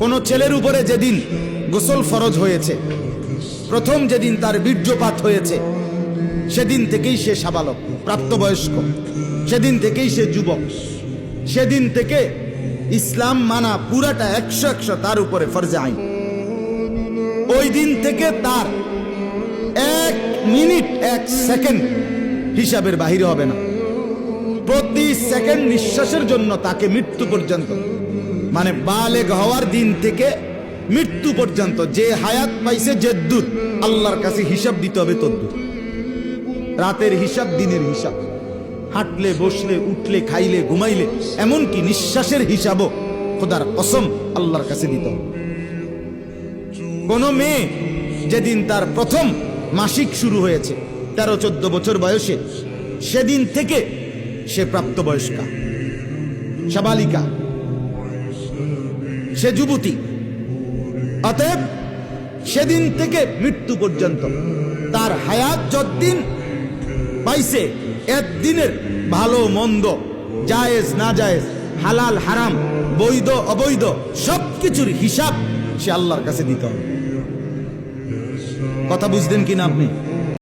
কোন ছেলের উপরে যেদিন গোসল ফরজ হয়েছে, প্রথম যেদিন তার বীর্যপাত হয়েছে, সেদিন থেকেই সে সাবালক, প্রাপ্তবয়স্ক, সেদিন থেকেই সে যুবক, সেদিন থেকে ইসলাম মানা পুরাটা 100 তার উপরে ফরজে আইন। ওই দিন থেকে তার 1 মিনিট 1 সেকেন্ড হিসাবের বাহিরে হবে না। প্রতি সেকেন্ড নিঃশ্বাসের জন্য তাকে মৃত্যু পর্যন্ত, মানে বালেগ হওয়ার দিন থেকে মৃত্যু পর্যন্ত যে হায়াত পাইছে, যেদূর আল্লাহর কাছে হিসাব দিতে হবে তদ্দূর। রাতের হিসাব, দিনের হিসাব, হাঁটলে, বসলে, উঠলে, খাইলে, ঘুমাইলে, এমনকি নিঃশ্বাসের হিসাবও খোদার কসম আল্লাহর কাছে দিতে হবে। কোন মেয়ে যেদিন তার প্রথম মাসিক শুরু হয়েছে 13-14 বছর বয়সে, সেদিন থেকে সে প্রাপ্তবয়স্কা, সাবালিকা, সে যুবতী। অতএব সেদিন থেকে মৃত্যু পর্যন্ত তার হায়াত যতদিন পাইছে, একদিনের ভালো মন্দ, জায়েজ না জায়েজ, হালাল হারাম, বৈধ অবৈধ, সবকিছুর হিসাব সে আল্লাহর কাছে দিতে হবে। কথা বুঝলেন কিনা আপনি?